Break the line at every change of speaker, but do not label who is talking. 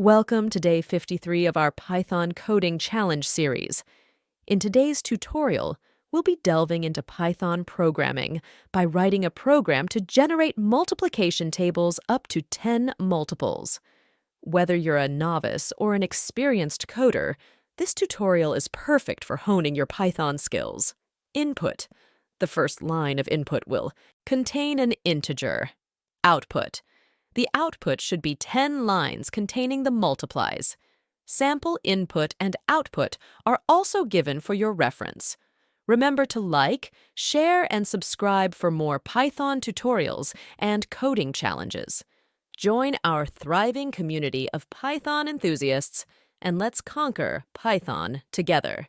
Welcome to day 53 of our Python Coding Challenge series. In today's tutorial, we'll be delving into Python programming by writing a program to generate multiplication tables up to 10 multiples. Whether you're a novice or an experienced coder, this tutorial is perfect for honing your Python skills. Input. The first line of input will contain an integer. Output. The output should be 10 lines containing the multiplies. Sample input and output are also given for your reference. Remember to like, share, and subscribe for more Python tutorials and coding challenges. Join our thriving community of Python enthusiasts, and let's conquer Python together.